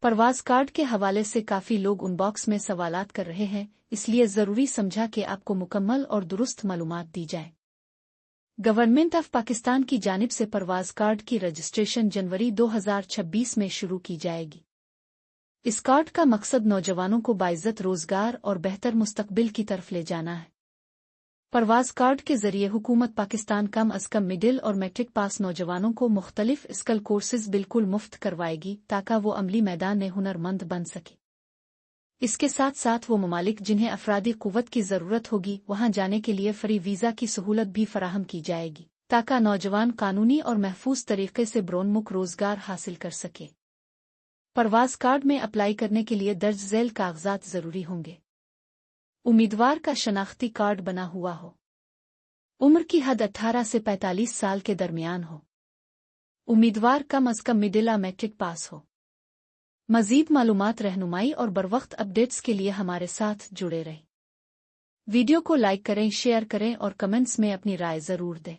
پرواز کارڈ کے حوالے سے کافی لوگ ان باکس میں سوالات کر رہے ہیں، اس لیے ضروری سمجھا کہ آپ کو مکمل اور درست معلومات دی جائیں۔ گورنمنٹ آف پاکستان کی جانب سے پرواز کارڈ کی رجسٹریشن جنوری 2026 میں شروع کی جائے گی۔ اس کارڈ کا مقصد نوجوانوں کو باعزت روزگار اور بہتر مستقبل کی طرف لے جانا ہے۔ پرواز کارڈ کے ذریعے حکومت پاکستان کم از کم مڈل اور میٹرک پاس نوجوانوں کو مختلف اسکل کورسز بالکل مفت کروائے گی تاکہ وہ عملی میدان میں ہنر مند بن سکے۔ اس کے ساتھ ساتھ وہ ممالک جنہیں افرادی قوت کی ضرورت ہوگی وہاں جانے کے لیے فری ویزا کی سہولت بھی فراہم کی جائے گی تاکہ نوجوان قانونی اور محفوظ طریقے سے برون ملک روزگار حاصل کر سکے۔ پرواز کارڈ میں اپلائی کرنے کے لیے درج ذیل کاغذات ضروری ہوں گے۔ امیدوار کا شناختی کارڈ بنا ہوا ہو۔ عمر کی حد 18 سے 45 سال کے درمیان ہو۔ امیدوار کم از کم مڈل یا میٹرک پاس ہو۔ مزید معلومات، رہنمائی اور بروقت اپڈیٹس کے لیے ہمارے ساتھ جڑے رہیں۔ ویڈیو کو لائک کریں، شیئر کریں اور کمنٹس میں اپنی رائے ضرور دیں۔